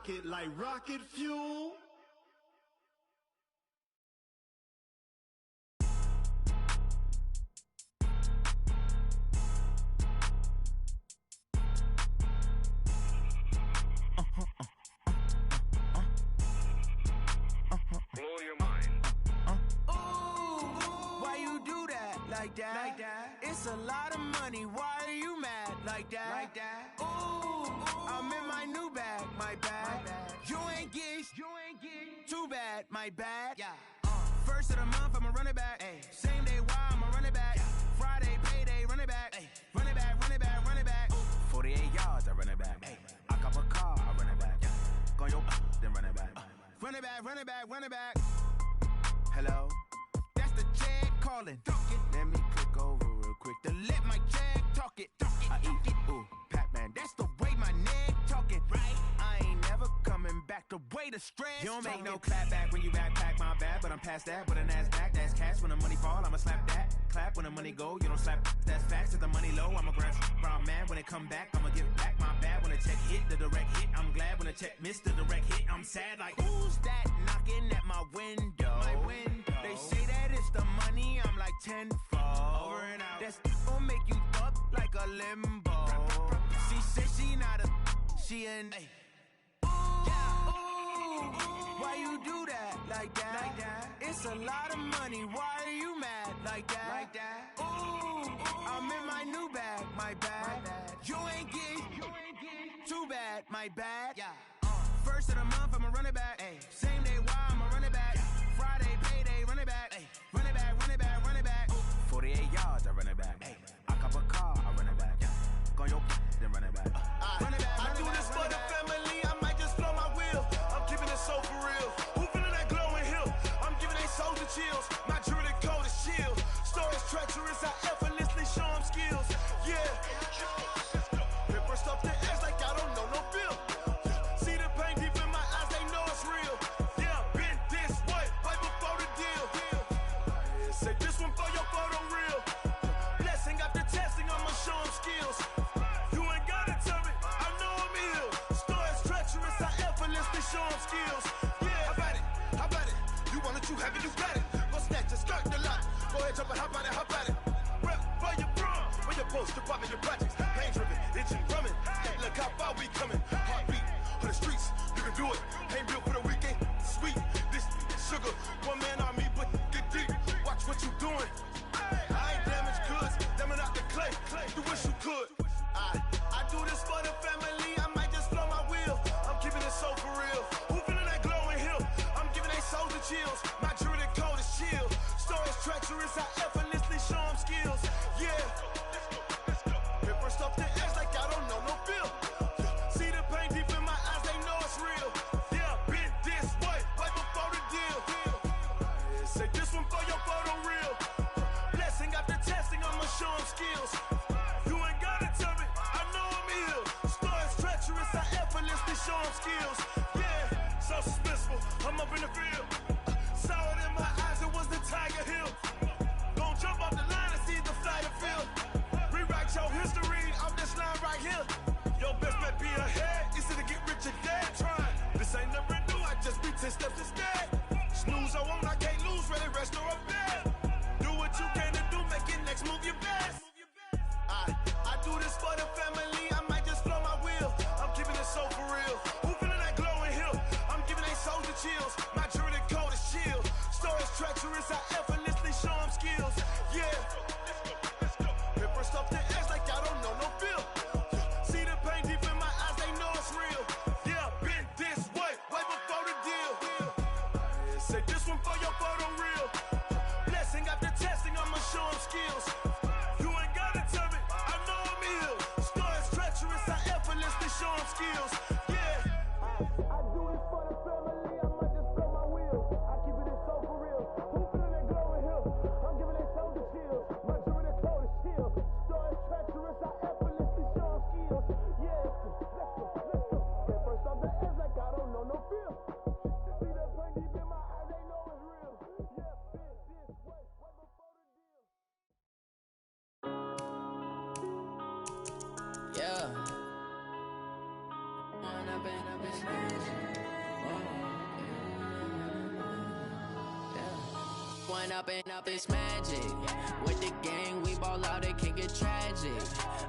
rock it like rocket fuel. Blow your mind. Why you do that like that? Like that? It's a lot of money. Why are you mad like that? Like that? Ooh, I'm in my new bag, my bag. You ain't get too bad, my bad. Yeah. First of the month, I'ma run it back. Ay. Same day, why I'ma run it back. Friday, payday, run it back. Ay. Run it back, run it back, run it back. 48 yards, I run it back. Ay. I cop a car, I run it back. Go your then run it back. Run it back, run it back, run it back. Hello, that's the jag calling. Let me click over real quick to let my jag talk it. I eat it, ooh, Pac-Man. That's the way my neck talking. Right, I ain't never coming back. The way the stress. You don't make no clap back when you backpack my bad, but I'm past that. With a NASDAQ, that's cash. When the money fall, I'ma slap that. Clap when the money go, you don't slap. That's facts. If the money low, I'ma grab. Brown man, when it come back, I'ma give back my bad. When the check hit, the direct hit. I'm glad when the check missed the direct hit. I'm sad like who's that knocking at my window? My window. They say that it's the money. I'm like tenfold. Over and out. That's gon' make you up like a limbo. She said she not a. She an. Ay. Why you do that like that? Like that? It's a lot of money. Why are you mad like that? Like that? Ooh, I'm in my new bag, my bag. You ain't get too bad, my bad. Yeah. First of the month, I'ma run it back. Ay. Same day, why I'ma run it back. Friday, payday, run it back. Ay. Run it back, run it back, run it back. 48 yards, I run it back. Ay. I cop a car, I run it back. Go your then run it back. Run it back, I do this for the family. I might just blow my wheel. I'm keeping it so for real. Who feeling that glowing hill? I'm giving they soldier chills. My jewelry code is chill. Stories treacherous, I effortlessly show them skills. Yeah. Paper stuff to edge like I don't know no feel. See the pain deep in my eyes, they know it's real. Yeah, been this way, right before the deal. Say this one for your photo real. Blessing after testing, I'ma show them skills. You ain't gotta tell me, I know I'm ill. Stories treacherous, I effortlessly show them skills. Yeah, how about it? How about it? You want it, you have it, you got it. Go snatch it, skirt the lot. Go ahead, jump it, how about it? How about it? Rep for your brum, for your post, your pop and your projects. Pain driven, itching, drumming. Look how far we coming. Heartbeat for the streets, you can do it. Ain't built for the weekend. Sweet, this sugar, one man army, but get deep. Watch what you doing. I ain't damaged goods, damn it out the clay. You wish you could. I do this for the family. I might just blow my wheel. I'm keeping it so for real. Who feeling that glowing hill? I'm giving they soldier chills. My jewelry code is chill. Stories treacherous, I effortlessly show them skills. Yeah. Paper stuff to edge like I don't know no feel. See the pain deep in my eyes, they know it's real. Yeah, been this way, right before the deal. Say this one for your photo real. Blessing after testing, I'ma show them skills. You ain't gotta tell me, I know I'm ill. Stories treacherous, I effortlessly show them skills. Yeah, so suspenseful, I'm up in the field. Saw it in my eyes, it was the Tiger Hill. Gon' jump off the line and see the flight of field. Rewrite your history off this line right here. Your best bet be ahead, easy to get rich or dead trying. This ain't never new, I just be 10 steps instead. Snooze, I won't, I can't lose, ready, rest or a bed. Do what you can to do, make your next move your best. I do this for the family, I might just blow my wheel. I'm keeping it so for real. Who feeling that glowing hill? I'm giving they soldier chills. My jewelry code is chill. Stories treacherous, I effortlessly show them skills. Yeah. Paper stuff to edge like I don't know no feel. See the pain deep in my eyes, they know it's real. Yeah, been this way, way before the deal. Say this one for your photo real. Blessing after testing, I'ma show them skills. You ain't gotta tell me, I know I'm ill. Stories treacherous, I effortlessly show them skills. Yeah. I do this for the family, I might just blow my wheel. I keep it so for real. Who feeling that glowing hill? I'm giving they soldier chills. My jewelry code is chill. Stories treacherous, I effortlessly show them skills. Yeah. Let's go. Get first off the edge like I don't know no feel. See that pain deep in my eyes, they know it's real. Yeah, been this way, way before the deal. Yeah. Wanna be One up and up, it's magic. With the gang, we ball out, it can get tragic.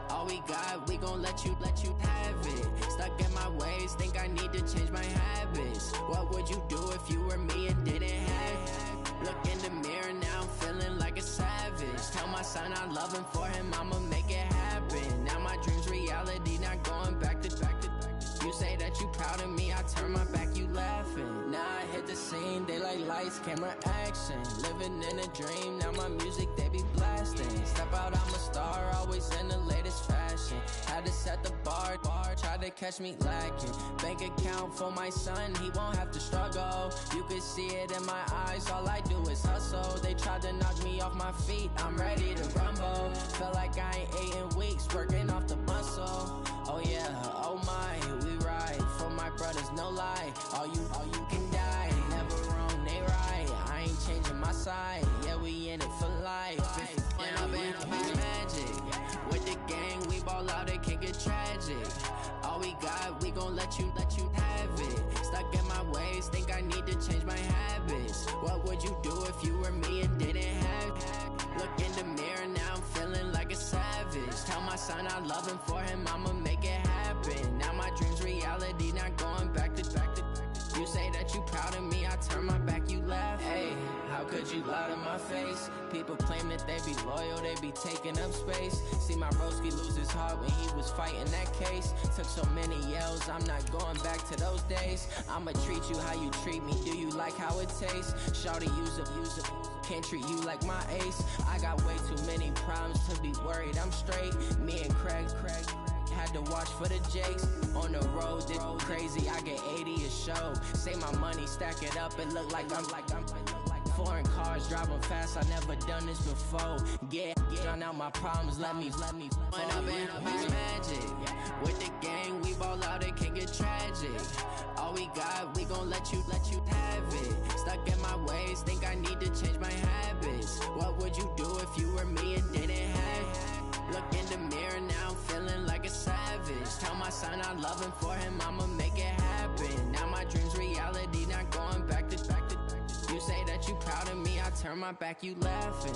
All we got, we gon' let you have it. Stuck in my ways, think I need to change my habits. What would you do if you were me and didn't have it? Look in the mirror, now I'm feeling like a savage. Tell my son I love him, for him I'ma make it happen. Now my dream's reality, not going back to. You say that you proud of me, I turn my back, you laughing. Now I hit the scene, they like lights, camera, action. Living in a dream, now my music, they be blasting. Step out, I'm a star, always in the latest fashion. Had to set the bar, try to catch me lacking. Bank account for my son, he won't have to struggle. You can see it in my eyes, all I do is hustle. They tried to knock me off my feet, I'm ready to rumble. Feel like I ain't ate in weeks, working off the muscle. Oh yeah, oh my, we ride for my brothers, no lie. All you can die, never wrong, they right. I ain't changing my side, yeah, we in it for life. If up and up, it's magic. With the gang, we ball out, it can get tragic. All we got, we gon' let you have it. Stuck in my ways, think I need to change my habits. What would you do if you were me and didn't have it? Look in the mirror, now I'm feeling like a savage. Tell my son I love him, for him I'ma make it happen. Now my dream's reality, not going back to. You say that you proud of me, I turn my back, you laugh. Hey, how could you lie to my face? People claim that they be loyal, they be taking up space. See my broski lose his heart when he was fighting that case. Took so many yells, I'm not going back to those days. I'ma treat you how you treat me, do you like how it tastes? Shawty, use up, can't treat you like my ace. I got way too many problems to be worried, I'm straight. Me and Craig had to watch for the Jakes. On the road, this crazy, I get 80 a show. Say my money, stack it up, it look like I'm foreign cars, driving fast, I never done this before. Get drown out my problems, let me One up and up, it's magic. With the gang, we ball out, it can get tragic. All we got, we gon' let you have it. Stuck in my ways, think I need to change my habits. What would you do if you were me and didn't have it? Look in the mirror, now I'm feeling like a savage. Tell my son I love him, for him I'ma make it happen. Now my dream's reality, not going back to. You say that you proud of me, I turn my back, you laughing.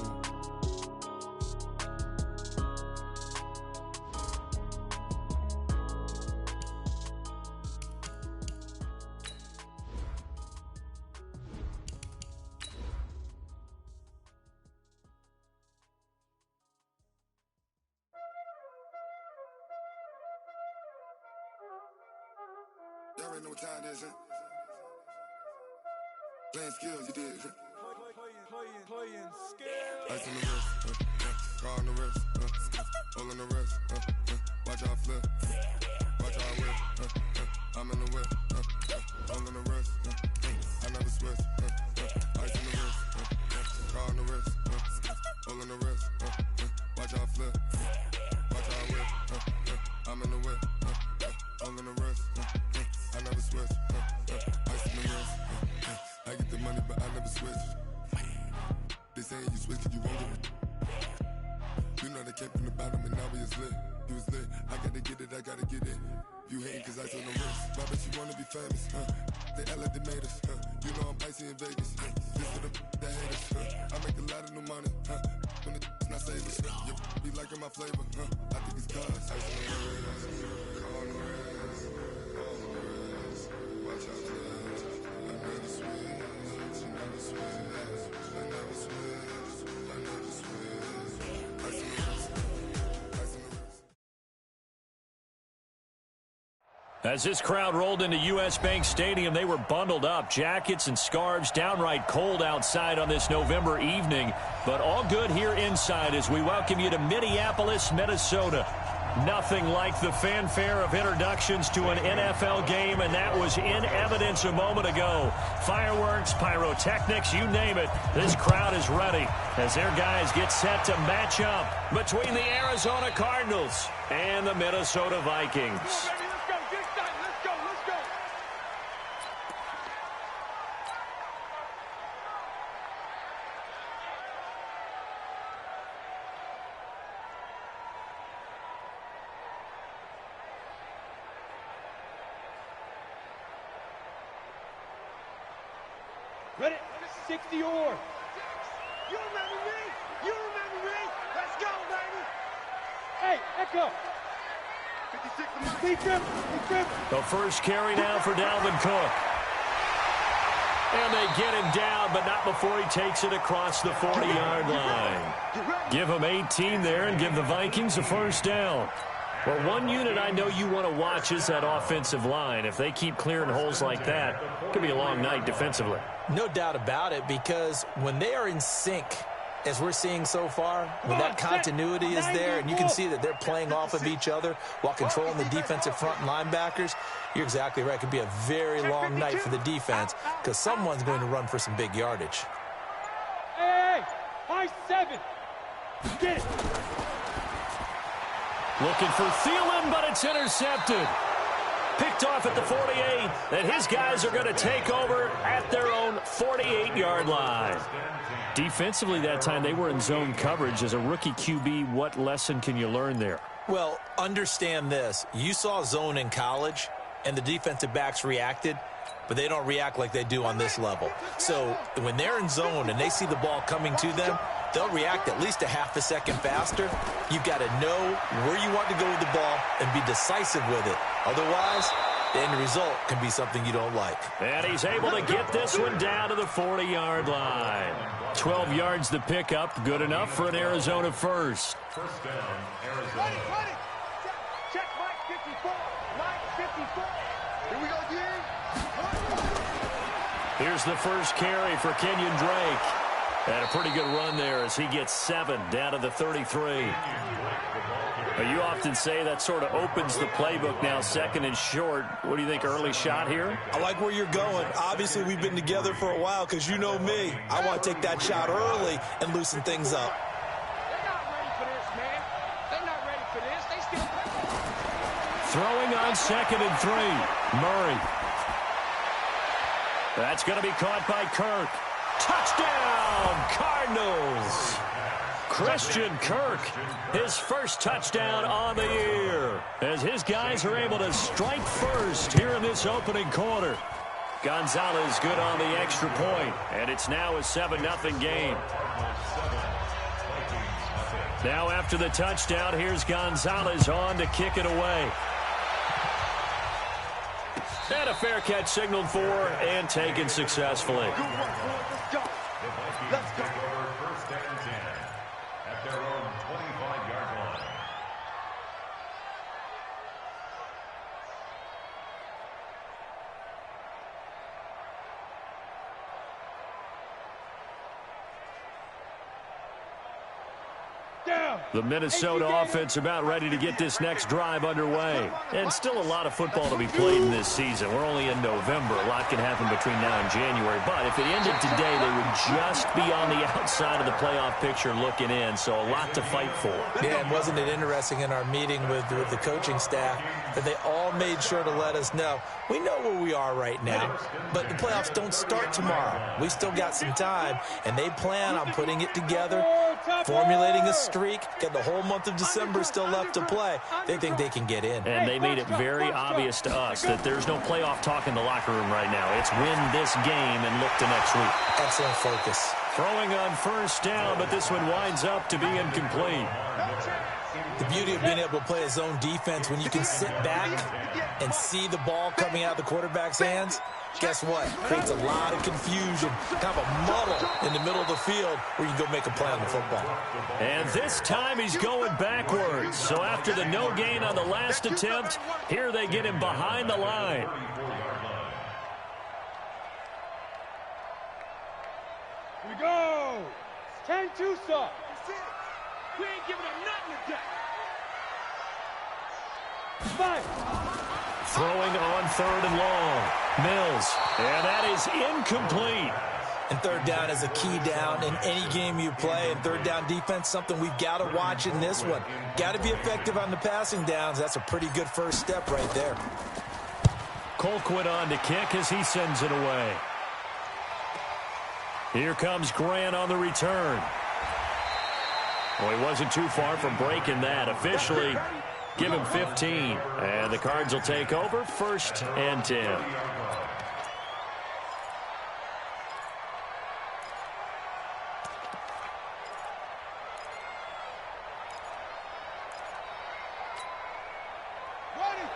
Y'all already know what time it is, huh? Playing skills, you did. Playing skills. Ice on the wrist, car on the wrist, hole on the wrist, watch how I flip, watch how I whip, I'm in the whip, hole on the wrist, I never switch, ice on the wrist, car on the wrist, hole on the wrist, watch how I flip, watch how I whip, I'm in the whip, hole on the wrist, I never switch, ice on the wrist, I get the money but I never switch. They saying you switch 'cause you won't get it. You know they came from the bottom and now we is lit. You was lit, I gotta get it, I gotta get it. You hating 'cause I told no wrist. Why bet you wanna be famous, They act like they made us, You know I'm icy in Vegas, This for the that hate us, I make a lot of new money, When it's not savers, You be liking my flavor, I think it's cause ice on the wrist, car on the wrist, all on the wrist. Watch out for this, I never switch, you never switch. As this crowd rolled into U.S. Bank Stadium, they were bundled up, jackets and scarves, downright cold outside on this November evening. But all good here inside as we welcome you to Minneapolis, Minnesota. Nothing like the fanfare of introductions to an NFL game, and that was in evidence a moment ago. Fireworks, pyrotechnics, you name it. This crowd is ready as their guys get set to match up between the Arizona Cardinals and the Minnesota Vikings. Ready? 60 or. You remember me? You remember me? Let's go, baby. Hey, Echo. 56. The first carry now for Dalvin Cook. And they get him down, but not before he takes it across the 40-yard line. Give him 18 there and give the Vikings a first down. Well, one unit I know you want to watch is that offensive line. If they keep clearing holes like that, it could be a long night defensively. No doubt about it, because when they are in sync, as we're seeing so far, when that continuity is there, and you can see that they're playing off of each other while controlling the defensive front and linebackers, you're exactly right. It could be a very long night for the defense because someone's going to run for some big yardage. Hey, high 7. Get it. Looking for Thielen, but it's intercepted. Picked off at the 48, and his guys are going to take over at their own 48-yard line. Defensively that time, they were in zone coverage. As a rookie QB, what lesson can you learn there? Well, understand this. You saw zone in college, and the defensive backs reacted, but they don't react like they do on this level. So when they're in zone and they see the ball coming to them, they'll react at least a half a second faster. You've got to know where you want to go with the ball and be decisive with it. Otherwise, the end result can be something you don't like. And he's able to get this one down to the 40-yard line. 12 yards to pick up. Good enough for an Arizona first. First down, Arizona. Check Mike 54. Mike 54. Here we go, again. Here's the first carry for Kenyon Drake. And a pretty good run there as he gets 7 down to the 33. You often say that sort of opens the playbook now, second and short. What do you think, early shot here? I like where you're going. Obviously, we've been together for a while because you know me. I want to take that shot early and loosen things up. They're not ready for this, man. They're not ready for this. They still Throwing on second and 3. Murray. That's going to be caught by Kirk. Touchdown, Cardinals. Christian Kirk, his first touchdown on the year, as his guys are able to strike first here in this opening quarter. Gonzalez good on the extra point, and it's now a 7-0 game. Now after the touchdown, here's Gonzalez on to kick it away. And a fair catch signaled for and taken successfully. Let's go. Let's go. First and 10 at their own 25-yard line. The Minnesota offense about ready to get this next drive underway. And still a lot of football to be played in this season. We're only in November. A lot can happen between now and January. But if it ended today, they would just be on the outside of the playoff picture looking in. So a lot to fight for. Yeah, and wasn't it interesting in our meeting with the coaching staff that they all made sure to let us know, we know where we are right now, but the playoffs don't start tomorrow. We still got some time, and they plan on putting it together, formulating a streak, got the whole month of December still left to play. They think they can get in. And they made it very obvious to us that there's no playoff talk in the locker room right now. It's win this game and look to next week. Excellent focus. Throwing on first down, but this one winds up to be incomplete. The beauty of being able to play a zone defense when you can sit back and see the ball coming out of the quarterback's hands, guess what? Creates a lot of confusion, kind of a muddle in the middle of the field where you can go make a play on the football. And this time he's going backwards. So after the no gain on the last attempt, here they get him behind the line. Here we go. 10 Tucson. We ain't giving them nothing today. 5. Throwing on third and long. Mills. And that is incomplete. And third down is a key down in any game you play. And third down defense, something we've got to watch in this one. Got to be effective on the passing downs. That's a pretty good first step right there. Colquitt on to kick as he sends it away. Here comes Grant on the return. Well, he wasn't too far from breaking that. Officially, give him 15. And the Cards will take over, 1st and 10.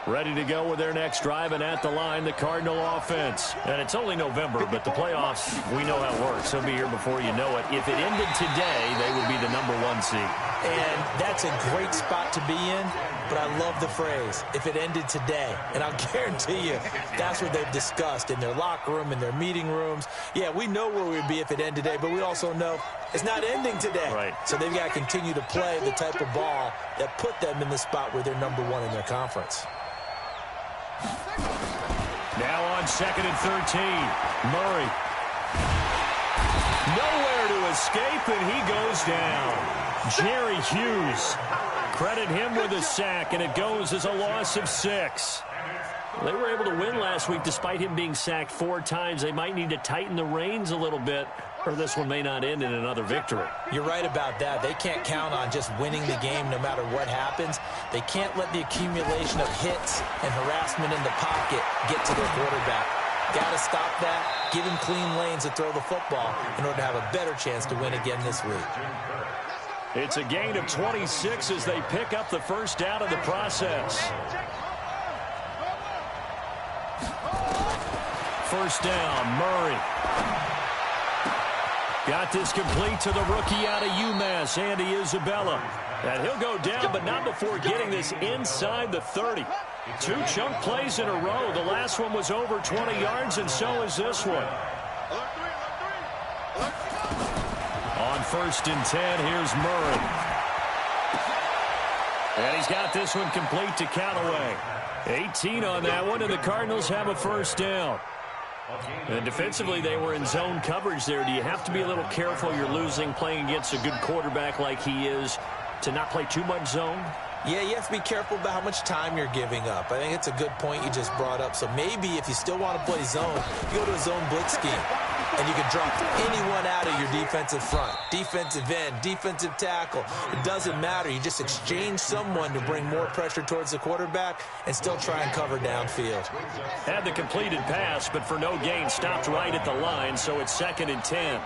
Ready to go with their next drive, and at the line, the Cardinal offense. And it's only November, but the playoffs, we know how it works. They'll be here before you know it. If it ended today, they would be the #1 seed. And that's a great spot to be in, but I love the phrase, if it ended today. And I'll guarantee you, that's what they've discussed in their locker room, in their meeting rooms. Yeah, we know where we'd be if it ended today, but we also know it's not ending today. Right. So they've got to continue to play the type of ball that put them in the spot where they're #1 in their conference. Now on 2nd and 13, Murray. Nowhere to escape, and he goes down. Jerry Hughes. Credit him with a sack, and it goes as a loss of 6. They were able to win last week despite him being sacked 4 times. They might need to tighten the reins a little bit, or this one may not end in another victory. You're right about that. They can't count on just winning the game no matter what happens. They can't let the accumulation of hits and harassment in the pocket get to their quarterback. Got to stop that, give him clean lanes to throw the football in order to have a better chance to win again this week. It's a gain of 26 as they pick up the first down of the process. First down, Murray. Got this complete to the rookie out of UMass, Andy Isabella. And he'll go down, but not before getting this inside the 30. 2 chunk plays in a row. The last one was over 20 yards, and so is this one. On 1st and 10, here's Murray. And he's got this one complete to Callaway. 18 on that one, and the Cardinals have a first down. And defensively, they were in zone coverage there. Do you have to be a little careful? You're losing, playing against a good quarterback like he is, to not play too much zone? Yeah, you have to be careful about how much time you're giving up. I think it's a good point you just brought up. So maybe if you still want to play zone, you go to a zone blitz scheme. And you can drop anyone out of your defensive front. Defensive end, defensive tackle. It doesn't matter. You just exchange someone to bring more pressure towards the quarterback and still try and cover downfield. Had the completed pass, but for no gain, stopped right at the line, so it's 2nd and 10.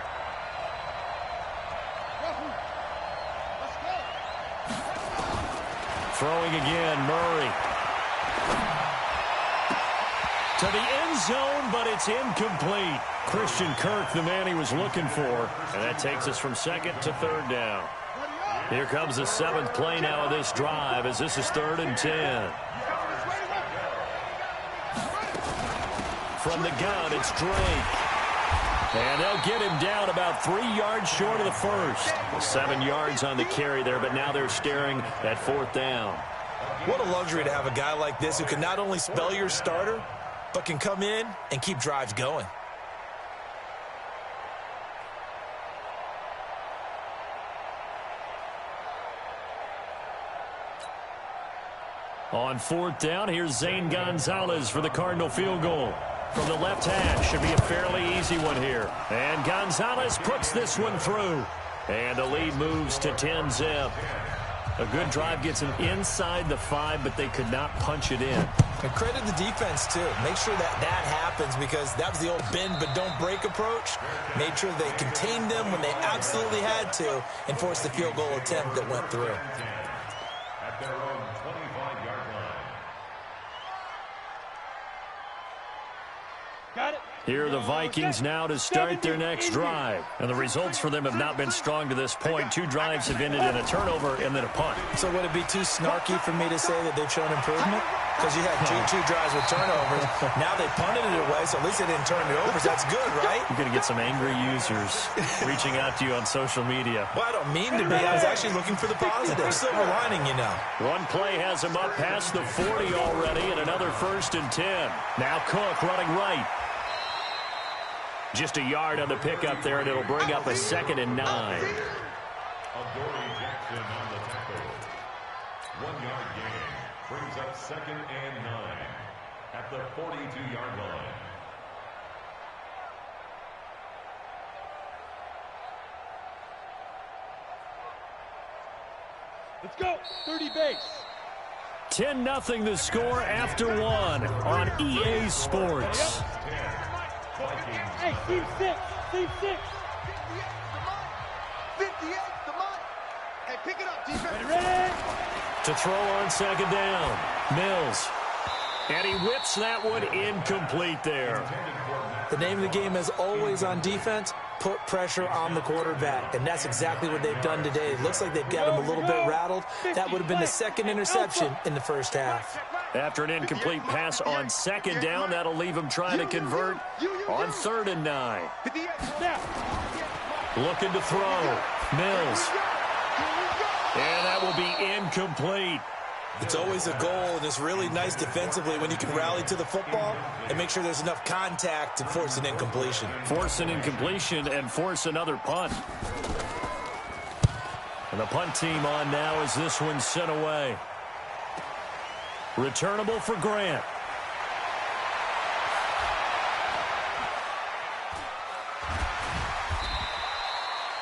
Throwing again, Murray. To the end zone, but it's incomplete. Christian Kirk, the man he was looking for. And that takes us from 2nd to 3rd down. Here comes the 7th play now of this drive, as this is 3rd and 10. From the gun, it's Drake. And they'll get him down about 3 yards short of the first. 7 yards on the carry there, but now they're staring at 4th down. What a luxury to have a guy like this who can not only spell your starter, but can come in and keep drives going. On 4th down, here's Zane Gonzalez for the Cardinal field goal. From the left hash, should be a fairly easy one here. And Gonzalez puts this one through. And the lead moves to 10-zip. A good drive gets them inside the 5, but they could not punch it in. And credit the defense, too. Make sure that happens, because that was the old bend but don't break approach. Made sure they contained them when they absolutely had to and forced the field goal attempt that went through. At their own 25-yard line. Got it. Here are the Vikings now to start their next drive. And the results for them have not been strong to this point. 2 drives have ended in a turnover and then a punt. So would it be too snarky for me to say that they've shown improvement? Because you had two drives with turnovers. Now they punted it away, so at least they didn't turn it over. So that's good, right? You're going to get some angry users reaching out to you on social media. Well, I don't mean to be. I was actually looking for the positive. Silver lining, you know. One play has him up past the 40 already, and another 1st and 10. Now Cook running right. Just a yard on the pickup there, and it'll bring up a 2nd and 9. Jackson on the tackle. 1-yard gain brings up 2nd and 9 at the 42-yard line. Let's go. 30 base. 10-0 the score after 1 on EA Sports. Hey, team 6. Team 6. 58, the money. Hey, pick it up, defense. Ready? To throw on 2nd down. Mills. And he whips that one incomplete there. The name of the game is always on defense, put pressure on the quarterback. And that's exactly what they've done today. It looks like they've got him a little bit rattled. That would have been the second interception in the first half. After an incomplete pass on second down, that'll leave him trying to convert on 3rd and 9. Looking to throw. Mills. And that will be incomplete. It's always a goal, and it's really nice defensively when you can rally to the football and make sure there's enough contact to force an incompletion. Force an incompletion and force another punt. And the punt team on now as this one's sent away. Returnable for Grant.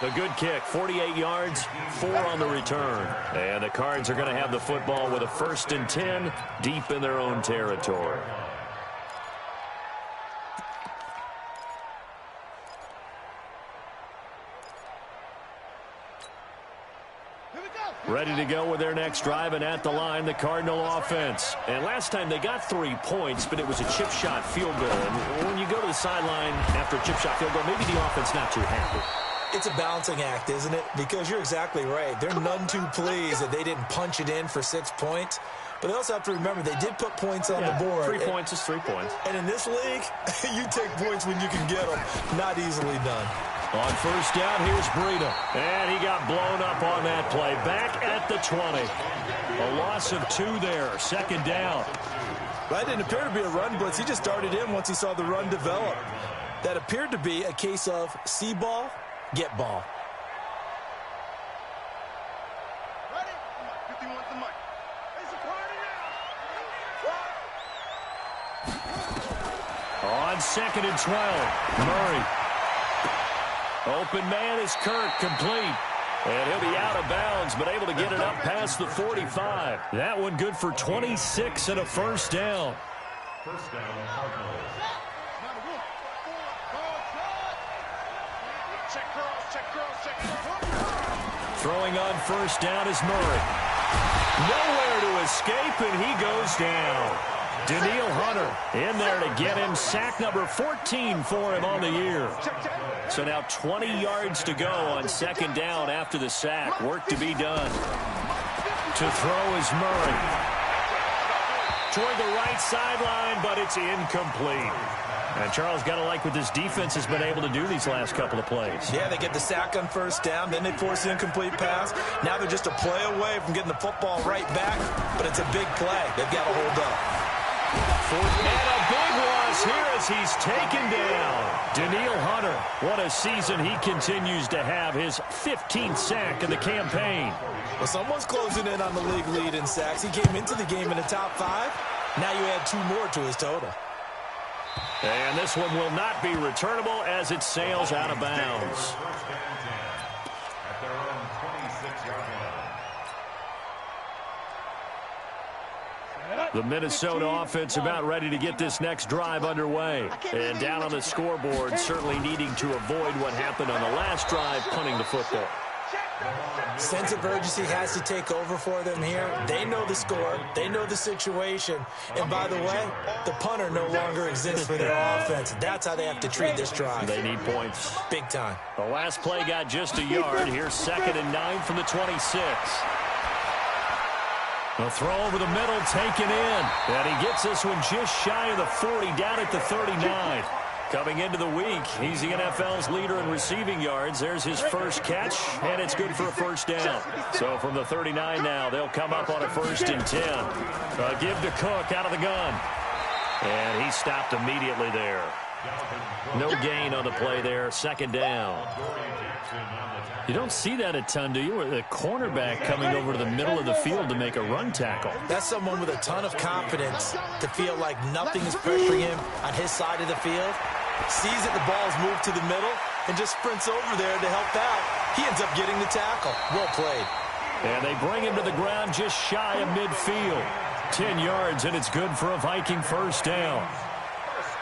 A good kick, 48 yards, 4 on the return. And the Cards are going to have the football with a 1st and 10 deep in their own territory. Ready to go with their next drive, and at the line, the Cardinal offense. And last time they got 3 points, but it was a chip shot field goal. And when you go to the sideline after a chip shot field goal, maybe the offense not too happy. It's a balancing act, isn't it? Because you're exactly right. They're none too pleased that they didn't punch it in for 6 points. But they also have to remember they did put points on the board. 3 points is 3 points. And in this league, you take points when you can get them. Not easily done. On 1st down, here's Breida. And he got blown up on that play. Back at the 20. A loss of 2 there. 2nd down. That didn't appear to be a run blitz. He just started in once he saw the run develop. That appeared to be a case of see ball, get ball. Ready? 51's the mic. It's a party now. On 2nd and 12, Murray. Open man is Kirk, complete. And he'll be out of bounds, but able to get it up past the 45. That one good for 26 and a 1st down. 1st down, Cardinals. Throwing on 1st down is Murray. Nowhere to escape, and he goes down. Daniil Hunter in there to get him. Sack number 14 for him on the year. So now 20 yards to go on 2nd down after the sack. Work to be done. To throw is Murray. Toward the right sideline, but it's incomplete. And Charles, got to like what this defense has been able to do these last couple of plays. Yeah, they get the sack on 1st down, then they force the incomplete pass. Now they're just a play away from getting the football right back, but it's a big play. They've got to hold up. And a big loss here as he's taken down. Daniil Hunter, what a season he continues to have. His 15th sack in the campaign. Well, someone's closing in on the league lead in sacks. He came into the game in the top 5. Now you add 2 more to his total. And this one will not be returnable as it sails out of bounds. At their own 26-yard line. The Minnesota offense about ready to get this next drive underway. And down on the scoreboard, certainly needing to avoid what happened on the last drive, punting the football. Sense of urgency has to take over for them here. They know the score. They know the situation. And by the way, the punter no longer exists for their offense. That's how they have to treat this drive. They need points. Big time. The last play got just a yard. Here's 2nd and 9 from the 26. A throw over the middle, taken in. And he gets this one just shy of the 40, down at the 39. Coming into the week, he's the NFL's leader in receiving yards. There's his first catch, and it's good for a 1st down. So from the 39 now, they'll come up on a 1st and 10. A give to Cook out of the gun. And he stopped immediately there. No gain on the play there, 2nd down. You don't see that a ton, do you? Or the cornerback coming over to the middle of the field to make a run tackle. That's someone with a ton of confidence to feel like nothing is pressuring him on his side of the field. Sees that the ball's moved to the middle and just sprints over there to help out. He ends up getting the tackle. Well played. And they bring him to the ground just shy of midfield. 10 yards, and it's good for a Viking 1st down.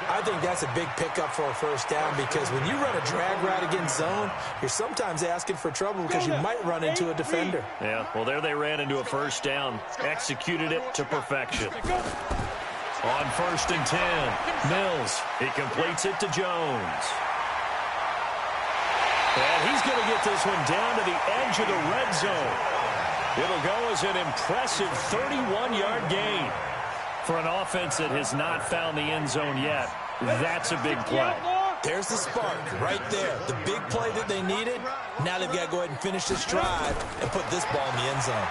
I think that's a big pickup for a 1st down because when you run a drag route against zone, you're sometimes asking for trouble because you might run into a defender. Yeah, well, there they ran into a 1st down. Executed it to perfection. On 1st and 10, Mills. He completes it to Jones. And he's going to get this one down to the edge of the red zone. It'll go as an impressive 31-yard gain. For an offense that has not found the end zone yet, that's a big play. There's the spark right there. The big play that they needed. Now they've got to go ahead and finish this drive and put this ball in the end zone.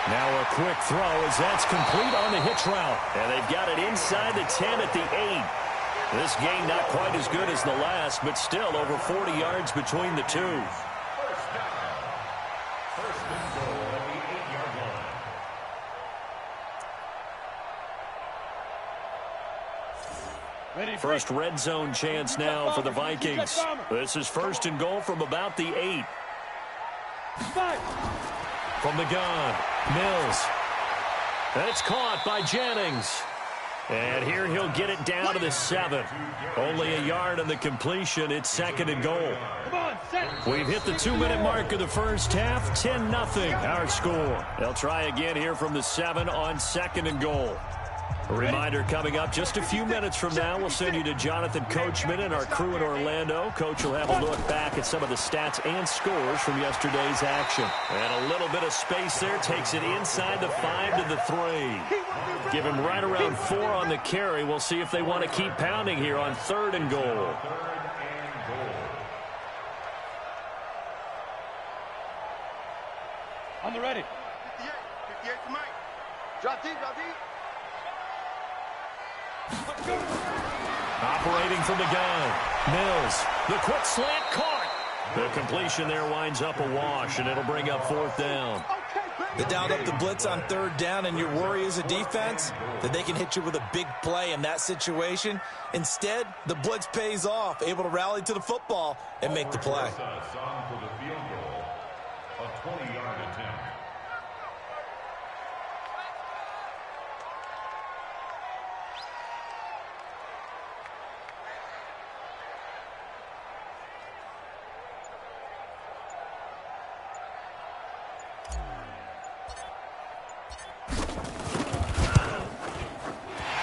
Now a quick throw as that's complete on the hitch route. And they've got it inside the 10 at the 8. This game not quite as good as the last, but still over 40 yards between the two. First red zone chance now for the Vikings. This is 1st and goal from about the 8. From the gun, Mills. And it's caught by Jennings. And here he'll get it down to the 7. Only a yard on the completion. It's 2nd and goal. We've hit the 2-minute mark of the first half. 10-0 our score. They'll try again here from the 7 on 2nd and goal. A reminder coming up just a few minutes from now, we'll send you to Jonathan Coachman and our crew in Orlando. Coach will have a look back at some of the stats and scores from yesterday's action. And a little bit of space there takes it inside the 5 to the 3. Give him right around 4 on the carry. We'll see if they want to keep pounding here on 3rd and goal. On the ready. 58 to Mike. Drop deep, drop deep. Operating from the gun, Mills. The quick slant caught. The completion there winds up a wash, and it'll bring up 4th down. They dialed up the blitz on 3rd down, and your worry as a defense that they can hit you with a big play in that situation. Instead, the blitz pays off, able to rally to the football and make the play. For the field goal, a 20-yard attempt.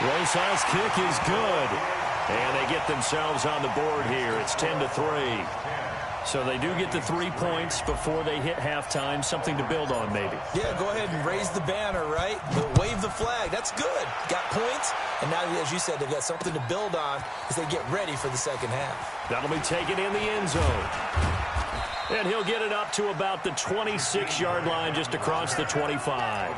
Rosas' kick is good. And they get themselves on the board here. It's 10-3. So they do get the 3 points before they hit halftime. Something to build on, maybe. Yeah, go ahead and raise the banner, right? Wave the flag. That's good. Got points. And now, as you said, they've got something to build on as they get ready for the second half. That'll be taken in the end zone. And he'll get it up to about the 26-yard line, just across the 25.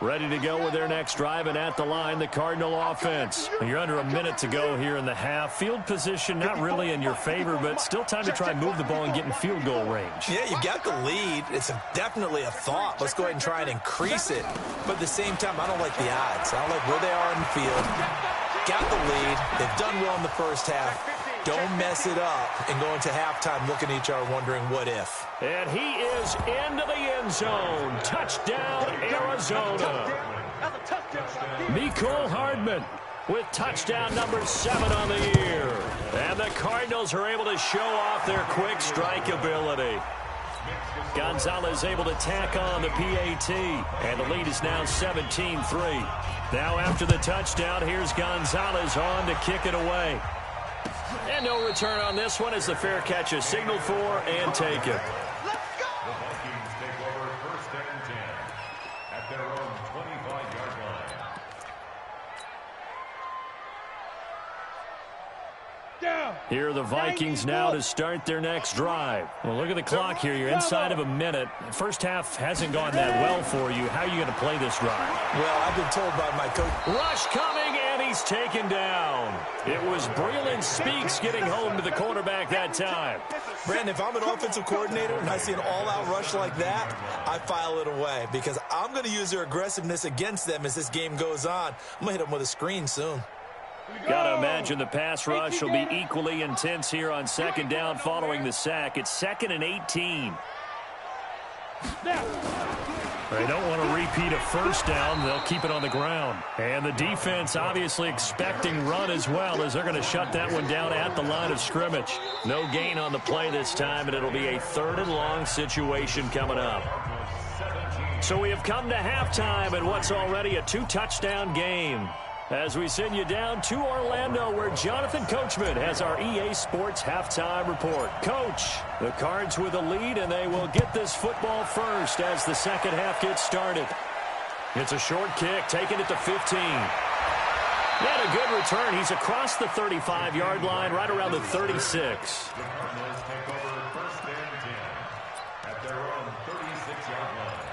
Ready to go with their next drive, and at the line, the Cardinal offense. You're under a minute to go here in the half. Field position not really in your favor, but still time to try and move the ball and get in field goal range. Yeah, you've got the lead. It's definitely a thought. Let's go ahead and try and increase it. But at the same time, I don't like the odds. I don't like where they are in the field. Got the lead. They've done well in the first half. Don't mess it up and go into halftime looking at each other wondering what if. And he is into the end zone. Touchdown, Arizona. Mecole Hardman with touchdown number 7 on the year. And the Cardinals are able to show off their quick strike ability. Gonzalez able to tack on the PAT. And the lead is now 17-3. Now after the touchdown, here's Gonzalez on to kick it away. And no return on this one as the fair catch is signaled for and taken. The Vikings take over 1st and 10 at their own 25-yard line. Here are the Vikings now to start their next drive. Well, look at the clock here. You're inside of a minute. First half hasn't gone that well for you. How are you going to play this drive? Well, I've been told by my coach. Rush coming, and he's taken down. It was Breland Speaks getting home to the quarterback that time. Brandon, if I'm an offensive coordinator and I see an all-out rush like that, I file it away because I'm going to use their aggressiveness against them as this game goes on. I'm going to hit them with a screen soon. Got to imagine the pass rush will be equally intense here on 2nd down following the sack. It's 2nd and 18. They don't want to repeat a first down. They'll keep it on the ground. And the defense obviously expecting run as well, as they're going to shut that one down at the line of scrimmage. No gain on the play this time, and it'll be a 3rd and long situation coming up. So we have come to halftime in what's already a 2-touchdown game, as we send you down to Orlando, where Jonathan Coachman has our EA Sports halftime report. Coach, the Cards with a lead, and they will get this football first as the second half gets started. It's a short kick, taking it to 15. He had a good return. He's across the 35-yard line, right around the 36. The Cardinals take over 1st and 10 at their own 36-yard line.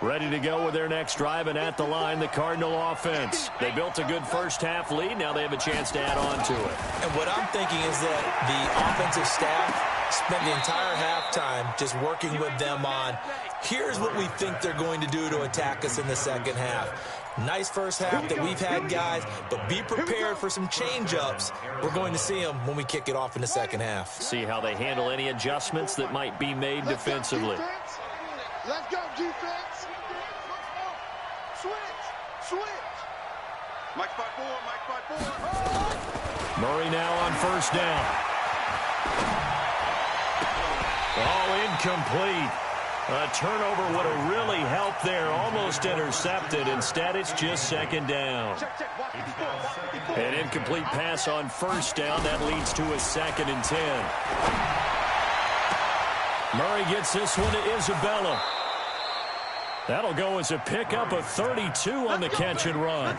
Ready to go with their next drive, and at the line, the Cardinal offense. They built a good first-half lead. Now they have a chance to add on to it. And what I'm thinking is that the offensive staff spent the entire halftime just working with them on, here's what we think they're going to do to attack us in the second half. Nice first half that we've had, guys, but be prepared for some change-ups. We're going to see them when we kick it off in the second half. See how they handle any adjustments that might be made defensively. Let's go, defense. Switch. Mike 5-4. Murray now on first down. Oh, incomplete. A turnover would have really helped there. Almost intercepted. Instead, it's just second down. An incomplete pass on first down. That leads to a 2nd and 10. Murray gets this one to Isabella. That'll go as a pickup of 32 on the catch and run.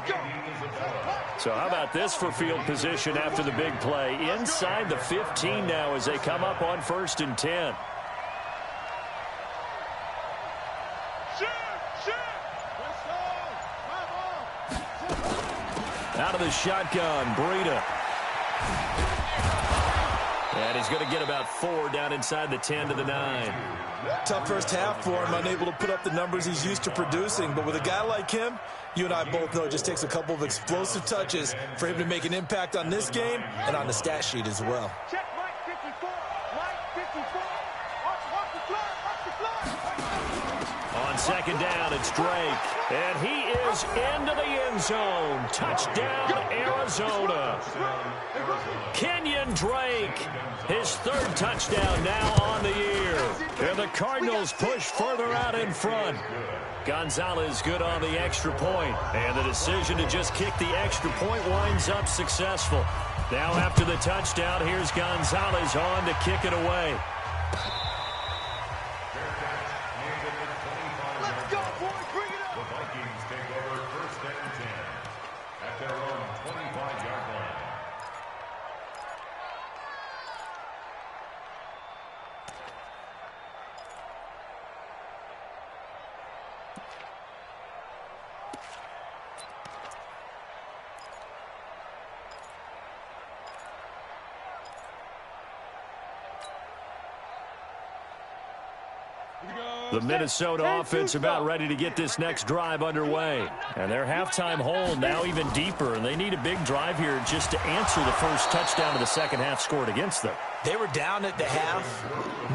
So how about this for field position after the big play? Inside the 15 now as they come up on 1st and 10. Out of the shotgun, Breida. And he's going to get about 4 down inside the 10 to the 9. Tough first half for him, unable to put up the numbers he's used to producing. But with a guy like him, you and I both know it just takes a couple of explosive touches for him to make an impact on this game and on the stat sheet as well. Check Mike 54. Mike 54. On second down, it's Drake. And he is into the end zone. Touchdown, Arizona. Kenyon Drake, his 3rd touchdown now on the year. And the Cardinals push further out in front. Gonzalez good on the extra point. And the decision to just kick the extra point winds up successful. Now after the touchdown, here's Gonzalez on to kick it away. The Minnesota offense about ready to get this next drive underway. And their halftime hole now even deeper, and they need a big drive here just to answer the first touchdown of the second half scored against them. They were down at the half.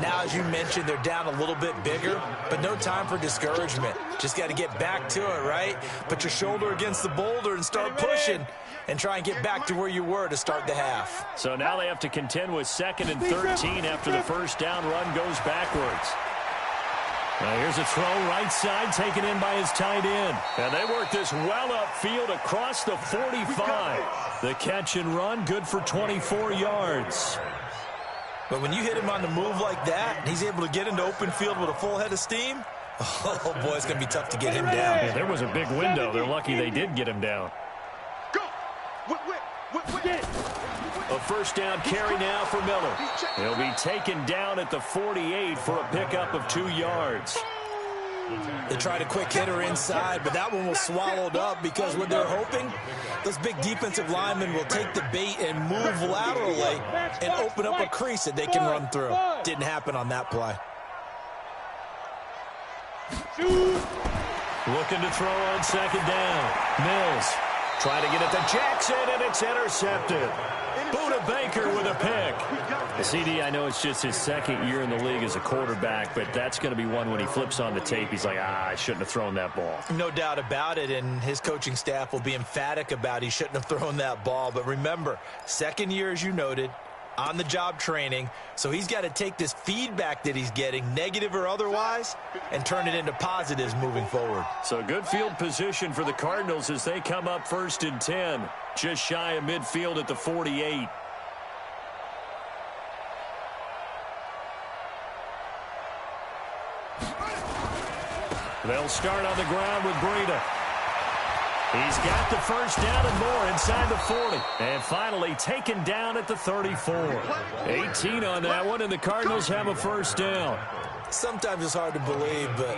Now, as you mentioned, they're down a little bit bigger, but no time for discouragement. Just got to get back to it, right? Put your shoulder against the boulder and start pushing and try and get back to where you were to start the half. So now they have to contend with 2nd and 13 after the first down run goes backwards. Now here's a throw right side taken in by his tight end. And they work this well upfield across the 45. The catch and run good for 24 yards. But when you hit him on the move like that, and he's able to get into open field with a full head of steam, oh boy, it's going to be tough to get him down. Yeah, there was a big window. They're lucky they did get him down. Go! A first down carry now for Miller. He'll be taken down at the 48 for a pickup of 2 yards. They tried a quick hitter inside, but that one was swallowed up because what they're hoping, those big defensive linemen will take the bait and move laterally and open up a crease that they can run through. Didn't happen on that play. Looking to throw on second down. Mills Trying to get it to Jackson, and it's intercepted. Buda Baker with a pick. The CD, I know it's just his second year in the league as a quarterback, but that's going to be one when he flips on the tape. He's like, I shouldn't have thrown that ball. No doubt about it, and his coaching staff will be emphatic about he shouldn't have thrown that ball. But remember, second year, as you noted, on-the-job training, so he's got to take this feedback that he's getting, negative or otherwise, and turn it into positives moving forward. So good field position for the Cardinals as they come up 1st and 10, just shy of midfield at the 48. They'll start on the ground with Breida. He's got the first down and more inside the 40. And finally taken down at the 34. 18 on that one, and the Cardinals have a first down. Sometimes it's hard to believe, but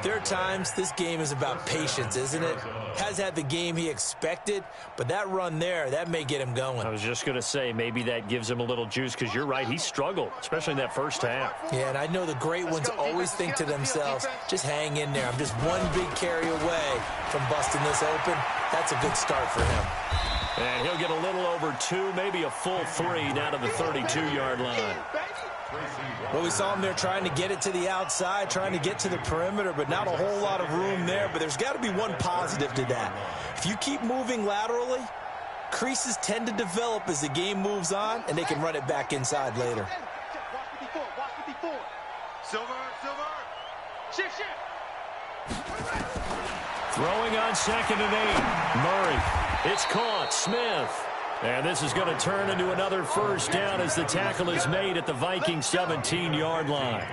there are times this game is about patience, isn't it? Has had the game he expected, but that run there, that may get him going. I was just going to say, maybe that gives him a little juice, because you're right, he struggled, especially in that first half. Yeah, and I know the great ones always think to themselves, just hang in there. I'm just one big carry away from busting this open. That's a good start for him. And he'll get a little over 2, maybe a full 3 down to the 32-yard line. Well, we saw him there trying to get it to the outside, trying to get to the perimeter, but not a whole lot of room there. But there's got to be one positive to that. If you keep moving laterally, creases tend to develop as the game moves on, and they can run it back inside later. Throwing on 2nd and 8. Murray. It's caught. Smith. And this is going to turn into another first down as the tackle is made at the Vikings 17-yard line.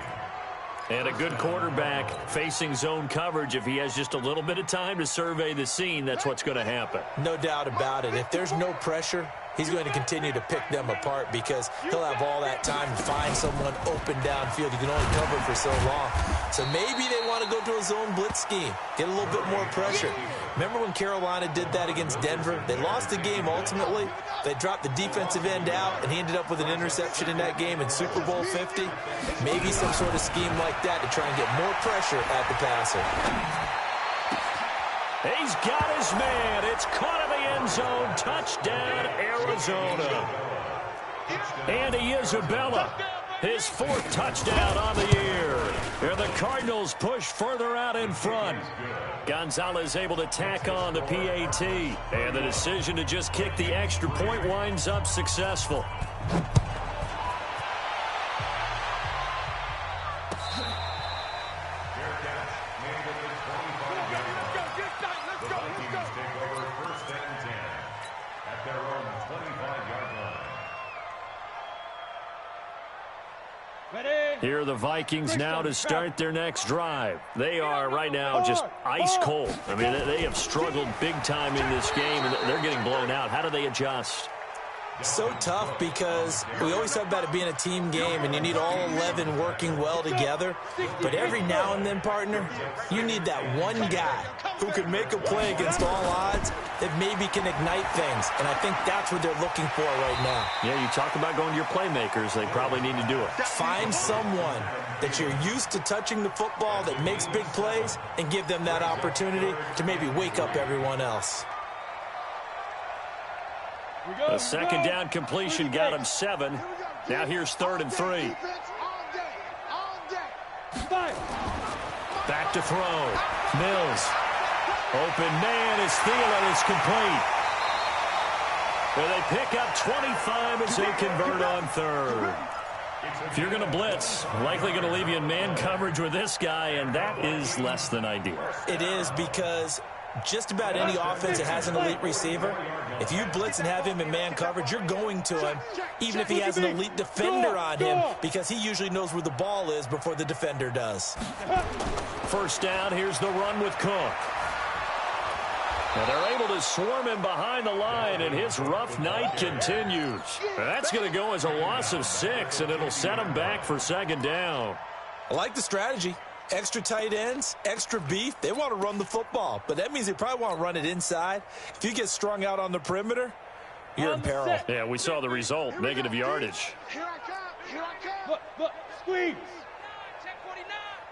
And a good quarterback facing zone coverage. If he has just a little bit of time to survey the scene, that's what's going to happen. No doubt about it. If there's no pressure, he's going to continue to pick them apart because he'll have all that time to find someone open downfield. You can only cover for so long. So maybe they want to go to a zone blitz scheme, get a little bit more pressure. Remember when Carolina did that against Denver? They lost the game ultimately. They dropped the defensive end out, and he ended up with an interception in that game in Super Bowl 50. Maybe some sort of scheme like that to try and get more pressure at the passer. He's got his man. It's caught in the end zone. Touchdown, Arizona. Andy Isabella, his 4th touchdown on the year. And the Cardinals push further out in front. Gonzalez able to tack on the PAT. And the decision to just kick the extra point winds up successful. Here are the Vikings now to start their next drive. They are right now just ice cold. I mean, they have struggled big time in this game, and they're getting blown out. How do they adjust? So tough because we always talk about it being a team game and you need all 11 working well together. But every now and then, partner, you need that one guy who can make a play against all odds that maybe can ignite things. And I think that's what they're looking for right now. Yeah, you talk about going to your playmakers. They probably need to do it. Find someone that you're used to touching the football that makes big plays and give them that opportunity to maybe wake up everyone else. A second down completion got him 7. Now here's 3rd and 3. Back to throw. Mills. Open man is Thielen. It's complete. And they pick up 25 as they convert on 3rd. If you're going to blitz, likely going to leave you in man coverage with this guy, and that is less than ideal. It is because just about any offense that has an elite receiver, if you blitz and have him in man coverage, you're going to him, even if he has an elite defender on him, because he usually knows where the ball is before the defender does. First down, here's the run with Cook. Now they're able to swarm him behind the line, and his rough night continues. That's going to go as a loss of 6, and it'll set him back for 2nd down. I like the strategy. Extra tight ends, extra beef. They want to run the football, but that means they probably want to run it inside. If you get strung out on the perimeter, you're in peril. Yeah, we saw the result, negative yardage. Here I come. Here I come. Look, squeeze.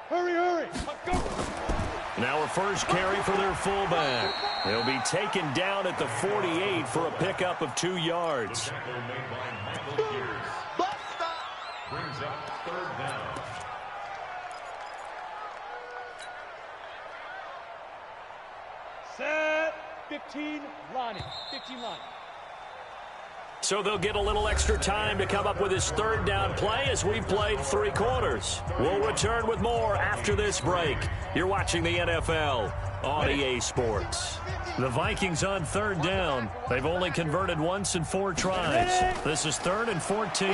Hurry. Go. Now a first carry for their fullback. He'll be taken down at the 48 for a pickup of 2 yards. Brings up third down. Set. 15 lining. 15 lining. So they'll get a little extra time to come up with his third down play as we've played 3 quarters. We'll return with more after this break. You're watching the NFL on EA Sports. The Vikings on third down. They've only converted once in 4 tries. This is 3rd and 14.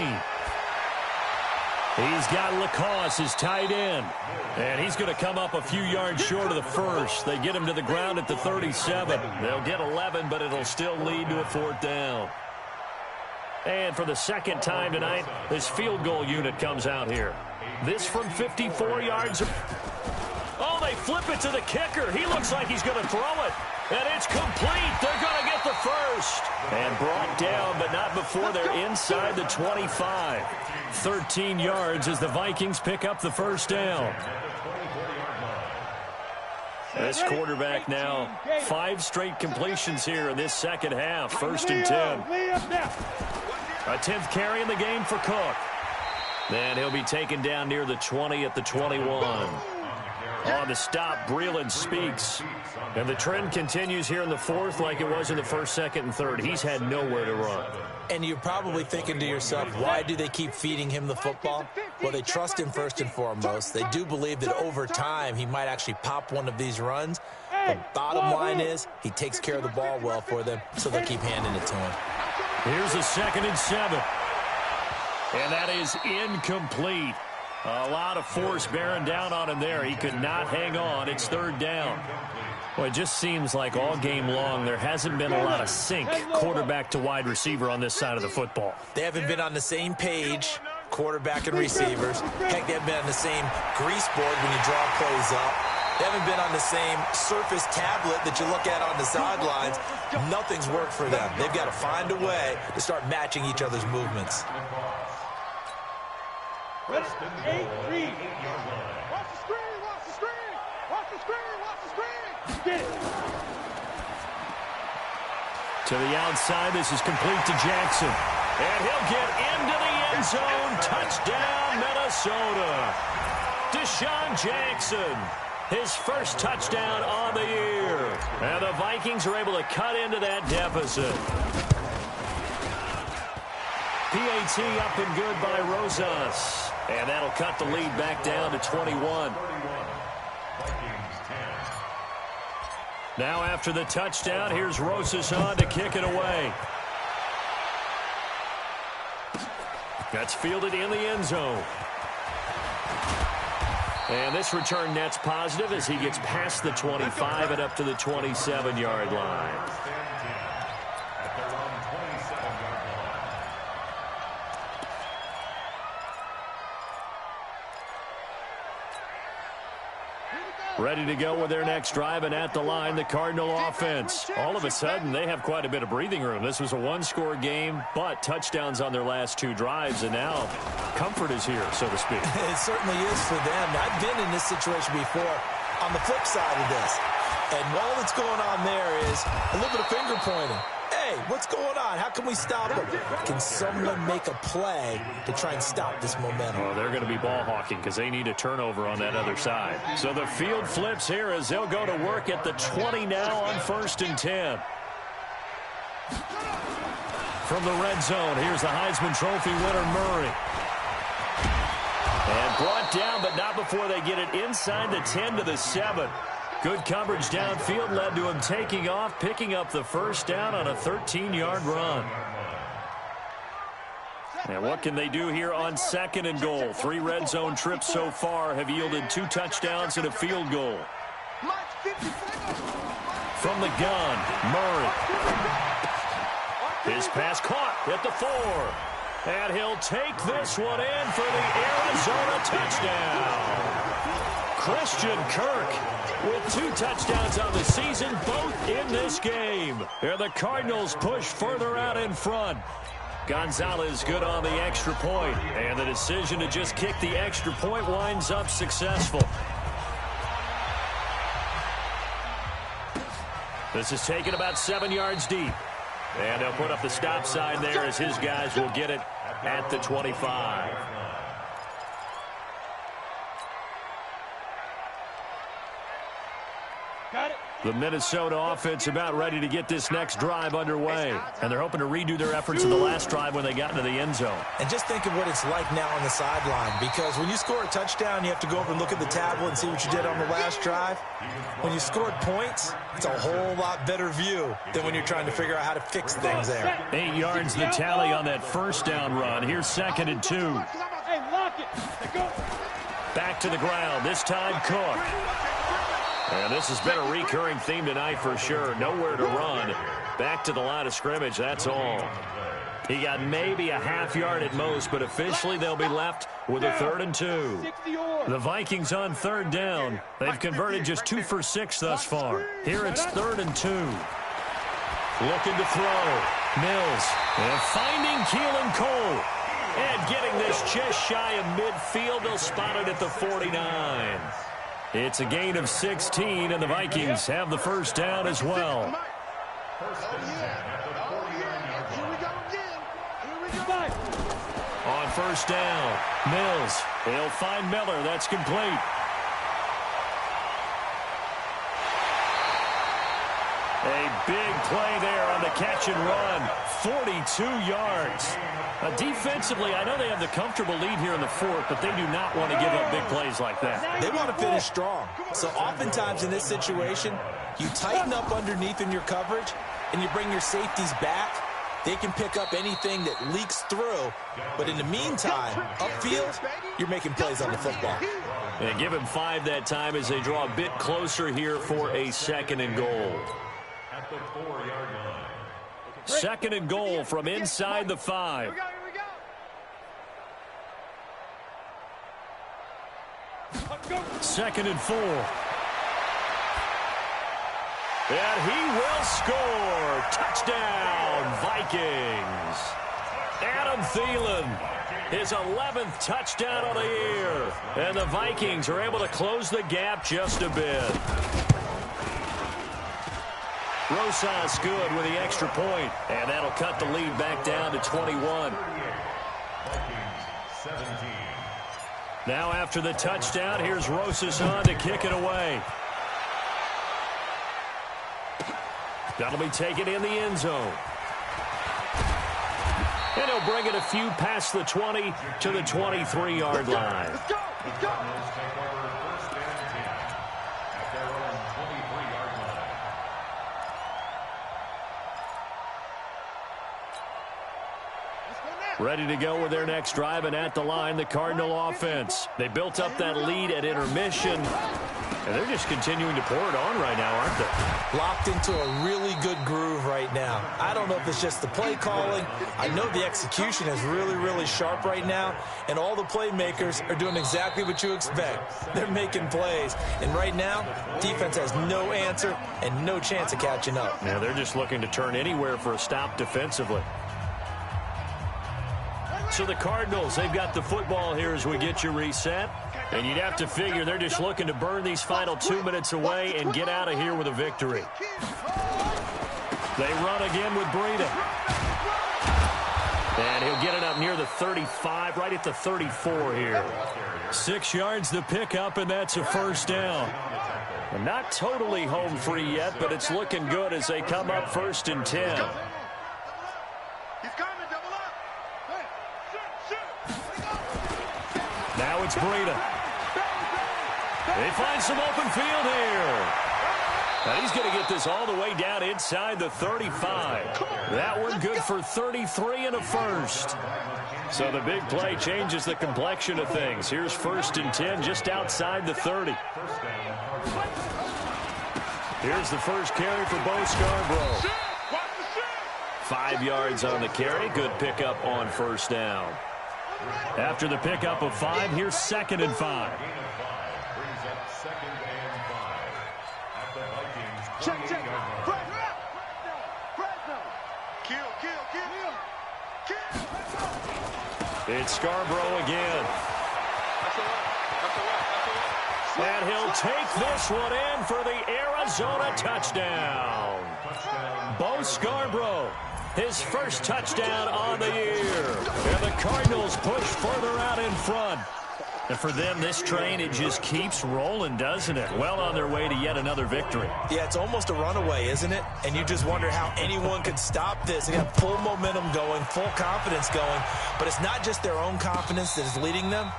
He's got Lacoste, his tight end. And he's going to come up a few yards short of the first. They get him to the ground at the 37. They'll get 11, but it'll still lead to a 4th down. And for the second time tonight, this field goal unit comes out here. This from 54 yards. Oh, they flip it to the kicker. He looks like he's going to throw it. And it's complete. They're going to get the first. And brought down, but not before they're inside the 25. 13 yards as the Vikings pick up the first down. This quarterback now, 5 straight completions here in this second half. 1st and 10. A 10th carry in the game for Cook. Then he'll be taken down near the 20 at the 21. On the stop, Breeland speaks. And the trend continues here in the 4th like it was in the 1st, 2nd, and 3rd. He's had nowhere to run. And you're probably thinking to yourself, why do they keep feeding him the football? Well, they trust him first and foremost. They do believe that over time he might actually pop one of these runs. The bottom line is he takes care of the ball well for them, so they'll keep handing it to him. Here's a 2nd and 7. And that is incomplete. A lot of force bearing down on him there. He could not hang on. It's 3rd down. Well, it just seems like all game long there hasn't been a lot of sync quarterback to wide receiver on this side of the football. They haven't been on the same page, quarterback and receivers. Heck, they haven't been on the same grease board when you draw plays up. They haven't been on the same Surface tablet that you look at on the sidelines. Nothing's worked for them. They've got to find a way to start matching each other's movements. 8-3. Watch the screen, watch the screen. Watch the screen, watch the screen. Get it. To the outside, this is complete to Jackson. And he'll get into the end zone. Touchdown, Minnesota. Deshaun Jackson. His first touchdown on the year. And the Vikings are able to cut into that deficit. PAT up and good by Rosas. And that'll cut the lead back down to 21. Now after the touchdown, here's Rosas on to kick it away. That's fielded in the end zone. And this return net's positive as he gets past the 25 and up to the 27-yard line. Ready to go with their next drive, and at the line, the Cardinal offense. All of a sudden, they have quite a bit of breathing room. This was a one-score game, but touchdowns on their last 2 drives, and now comfort is here, so to speak. It certainly is for them. I've been in this situation before on the flip side of this. And all that's going on there is a little bit of finger pointing. Hey, what's going on? How can we stop them? Can someone make a play to try and stop this momentum? Oh, they're going to be ball hawking because they need a turnover on that other side. So the field flips here as they'll go to work at the 20 now on 1st and 10. From the red zone, here's the Heisman Trophy winner, Murray. And brought down, but not before they get it inside the 10 to the 7. Good coverage downfield led to him taking off, picking up the first down on a 13-yard run. And what can they do here on 2nd and goal? 3 red zone trips so far have yielded 2 touchdowns and a field goal. From the gun, Murray. His pass caught at the 4. And he'll take this one in for the Arizona touchdown. Christian Kirk with 2 touchdowns on the season, both in this game. And the Cardinals push further out in front. Gonzalez good on the extra point, and the decision to just kick the extra point winds up successful. This is taken about 7 yards deep. And they'll put up the stop sign there as his guys will get it at the 25. Got it. The Minnesota offense about ready to get this next drive underway. And they're hoping to redo their efforts in the last drive when they got into the end zone. And just think of what it's like now on the sideline, because when you score a touchdown, you have to go over and look at the tablet and see what you did on the last drive. When you scored points, it's a whole lot better view than when you're trying to figure out how to fix things there. 8 yards the tally on that first down run. Here's 2nd and 2. Hey, lock it. Go. Back to the ground, this time Cook. And this has been a recurring theme tonight for sure. Nowhere to run. Back to the line of scrimmage, that's all. He got maybe a half yard at most, but officially they'll be left with a 3rd and 2. The Vikings on 3rd down. They've converted just 2 for 6 thus far. Here it's 3rd and 2. Looking to throw. Mills. And finding Keelan Cole. And getting this just shy of midfield. They'll spot it at the 49. It's a gain of 16, and the Vikings have the first down as well. On first down, Mills. They'll find Miller. That's complete. A big play there on the catch and run. 42 yards. Defensively, I know they have the comfortable lead here in the 4th, but they do not want to give up big plays like that. They want to finish strong. So oftentimes in this situation, you tighten up underneath in your coverage, and you bring your safeties back. They can pick up anything that leaks through. But in the meantime, upfield, you're making plays on the football. And give him 5 that time as they draw a bit closer here for a 2nd and goal. At the 4-yard line. 2nd and goal from inside the 5. 2nd and 4. And he will score. Touchdown, Vikings. Adam Thielen, his 11th touchdown of the year. And the Vikings are able to close the gap just a bit. Rosas good with the extra point, and that'll cut the lead back down to 21. Now after the touchdown, here's Rosas on to kick it away. That'll be taken in the end zone. And he'll bring it a few past the 20 to the 23-yard line. Let's go. Let's go. Ready to go with their next drive, and at the line, the Cardinal offense. They built up that lead at intermission, and they're just continuing to pour it on right now, aren't they? Locked into a really good groove right now. I don't know if it's just the play calling. I know the execution is really, really sharp right now, and all the playmakers are doing exactly what you expect. They're making plays, and right now, defense has no answer and no chance of catching up. Now they're just looking to turn anywhere for a stop defensively. So the Cardinals, they've got the football here as we get you reset. And you'd have to figure they're just looking to burn these final 2 minutes away and get out of here with a victory. They run again with Breida. And he'll get it up near the 35, right at the 34 here. 6 yards the pickup, and that's a first down. And not totally home free yet, but it's looking good as they come up 1st and 10. Now it's Breida. They find some open field here. And he's going to get this all the way down inside the 35. That one good for 33 and a first. So the big play changes the complexion of things. Here's 1st and 10 just outside the 30. Here's the first carry for Bo Scarborough. 5 yards on the carry. Good pickup on first down. After the pickup of 5, here's 2nd and 5. Check. It's Scarborough again. And he'll take this one in for the Arizona touchdown. Bo Scarborough, his first touchdown on the year. And the Cardinals push further out in front. And for them, this train, it just keeps rolling, doesn't it? Well on their way to yet another victory. Yeah, it's almost a runaway, isn't it? And you just wonder how anyone could stop this. They got full momentum going, full confidence going. But it's not just their own confidence that is leading them.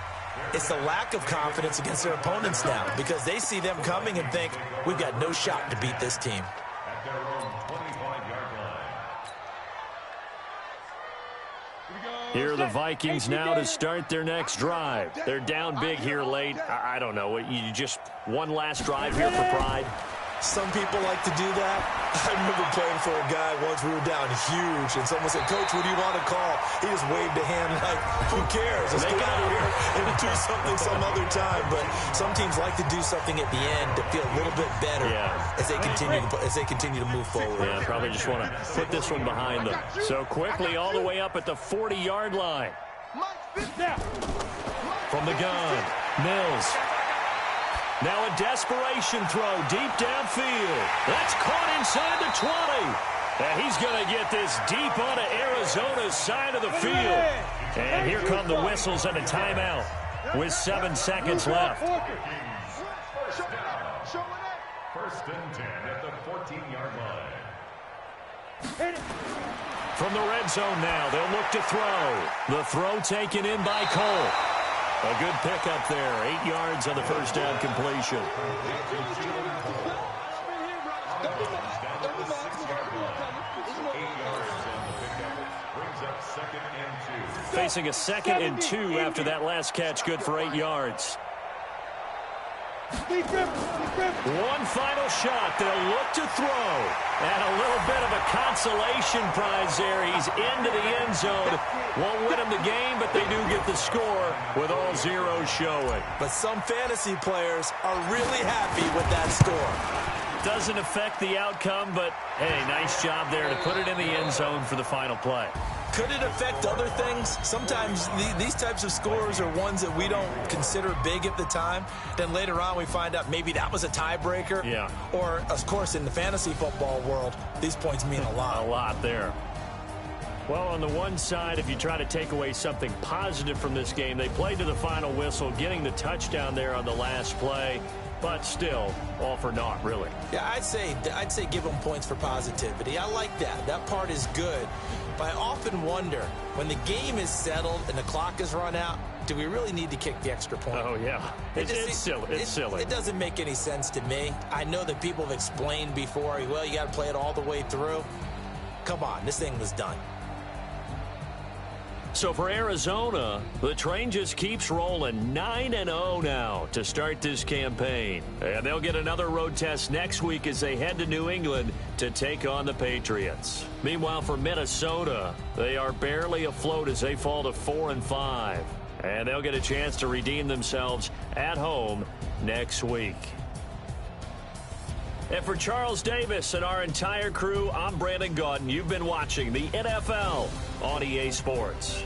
It's the lack of confidence against their opponents now, because they see them coming and think, we've got no shot to beat this team. At their own 25-yard line. Here are the Vikings now to start their next drive. They're down big here late. I don't know. You just one last drive here for pride. Some people like to do that. I remember playing for a guy once. We were down huge, and someone said, Coach, what do you want to call? He just waved a hand like, who cares? Let's get out of here and do something some other time. But some teams like to do something at the end to feel a little bit better as they continue to move forward. Yeah, probably just want to put this one behind them. So quickly all the way up at the 40-yard line. From the gun, Mills. Now a desperation throw deep downfield. That's caught inside the 20. And he's going to get this deep onto Arizona's side of the field. And here come the whistles and a timeout with 7 seconds left. First and 10 at the 14-yard line. From the red zone now, they'll look to throw. The throw taken in by Cole. A good pickup there. 8 yards on the first down completion. Facing a 2nd and 2 after that last catch. Good for 8 yards. One final shot. They'll look to throw. And a little bit of a consolation prize there. He's into the end zone. Won't win them the game, but they do get the score with all zeros showing. But some fantasy players are really happy with that score. Doesn't affect the outcome, but, hey, nice job there to put it in the end zone for the final play. Could it affect other things? Sometimes these types of scores are ones that we don't consider big at the time. Then later on we find out maybe that was a tiebreaker. Yeah. Or, of course, in the fantasy football world, these points mean a lot. A lot there. Well, on the one side, if you try to take away something positive from this game, they played to the final whistle, getting the touchdown there on the last play. But still, all for naught, really. Yeah, I'd say give them points for positivity. I like that. That part is good. But I often wonder, when the game is settled and the clock is run out, do we really need to kick the extra point? Oh, yeah. It's silly. It's silly. It doesn't make any sense to me. I know that people have explained before, well, you got to play it all the way through. Come on, this thing was done. So for Arizona, the train just keeps rolling. 9-0 now to start this campaign. And they'll get another road test next week as they head to New England to take on the Patriots. Meanwhile, for Minnesota, they are barely afloat as they fall to 4-5. And they'll get a chance to redeem themselves at home next week. And for Charles Davis and our entire crew, I'm Brandon Gaudin. You've been watching the NFL on EA Sports.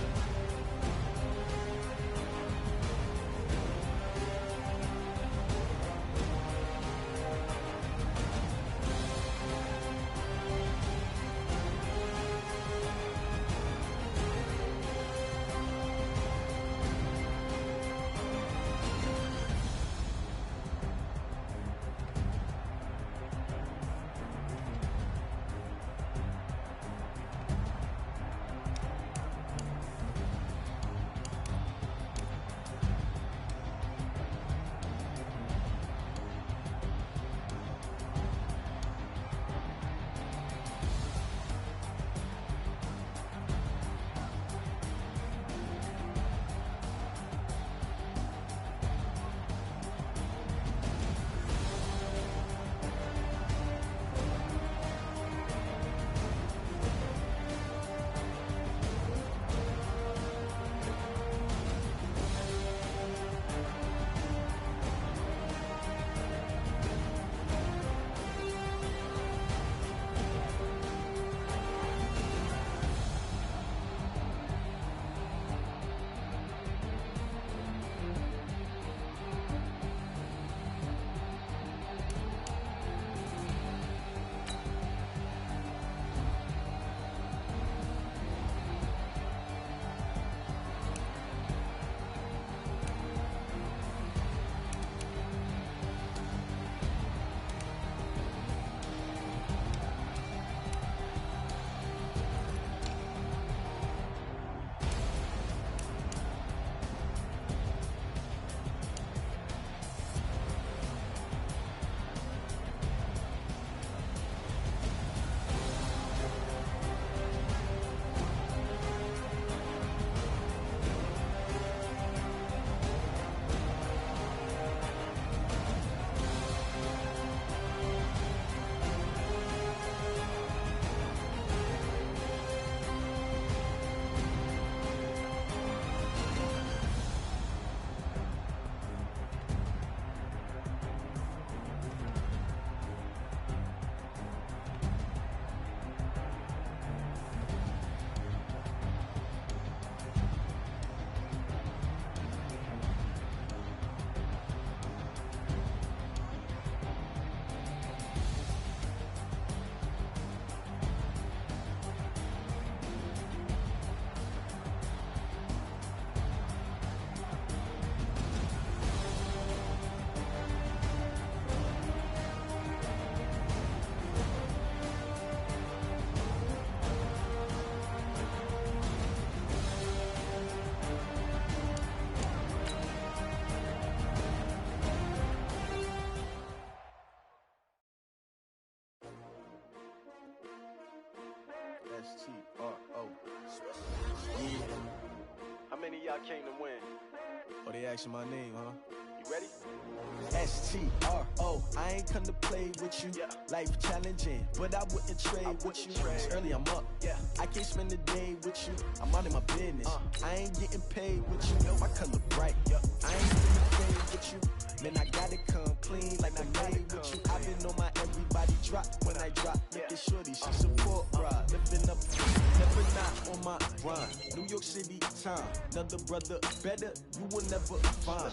S-T-R-O. Yeah. How many of y'all came to win? Oh, they asking my name, huh? You ready? S-T-R-O. I ain't come to play with you. Life challenging, but I wouldn't trade with you. It's early, I'm up. I can't spend the day with you. I'm out in my business. I ain't getting paid with you. My color bright. I ain't gonna play with you. Man, I gotta come clean like I made with you. I've been on my everybody drop when I drop. Making sure these she support ride. Living up, never not on my grind. New York City time. Another brother better, you will never find.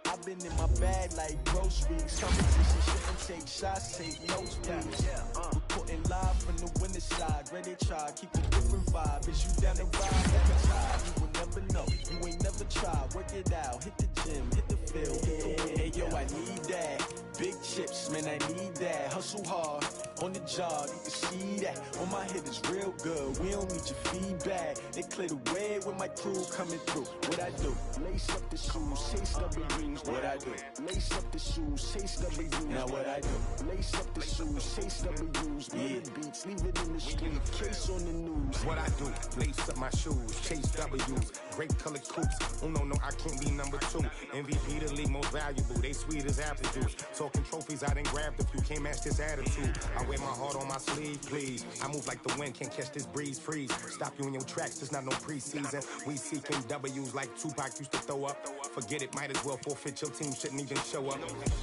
I've been in my bag like groceries. Competition shouldn't take shots, take notes, please. Reporting live from the winning side. Ready to try, keep a different vibe. Is you down the ride? Never try, you will never know. You ain't never tried. Work it out, hit the gym, hit the field. Hey yo, I need that. Big chips, man, I need that. Hustle hard on the job, you can see that. On my head is real good. We don't need your feedback. They clear the way with my crew coming through. What I do? Lace up the shoes, chase W's. What I do? Lace up the shoes, chase W's. Now what I do? Lace up the shoes, chase W's. Yeah, beats, leave it in the street. Case on the news. What I do? Lace up my shoes, chase W's. Great colored coops. Oh no, I can't be number 2. MVP the league most valuable. They sweet as apple juice. Talking trophies, I done grabbed a few. Can't match this attitude. I wear my heart on my sleeve, please. I move like the wind, can't catch this breeze, freeze. Stop you in your tracks, there's not no preseason. We seeking W's like Tupac used to throw up. Forget it, might as well forfeit. Your team shouldn't even show up.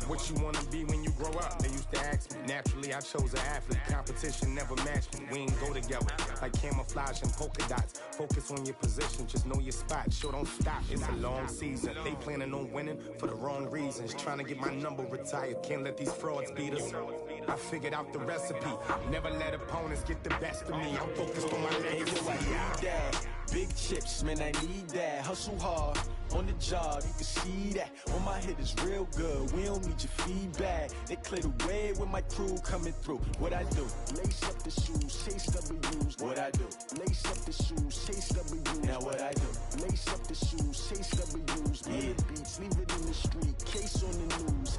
What you wanna be when you grow up? They used to ask me. Naturally, I chose an athlete. Competition never matched me. We ain't go together like camouflage and polka dots. Focus on your position, just know your spot. Sure, don't stop. It's a long season. They planning on winning for the wrong reasons. Trying to get my number retired. Can't let these frauds beat us. I figured out the recipe. Never let opponents get the best of me. I'm focused on my legacy. I need that. Big chips, man, I need that. Hustle hard on the job, you can see that. On my head is real good. We don't need your feedback. They clear the way with my crew coming through. What I do? Lace up the shoes, chase W's. What I do? Lace up the shoes, chase W's. Now what I do? Lace up the shoes, chase W's. Yeah, beats, leave it in the street. Case on the news.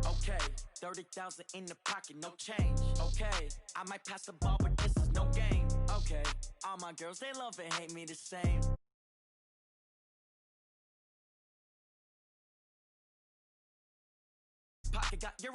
Okay, 30,000 in the pocket, no change. Okay, I might pass the ball, but this is no game. Okay, all my girls, they love and hate me the same. Pocket got your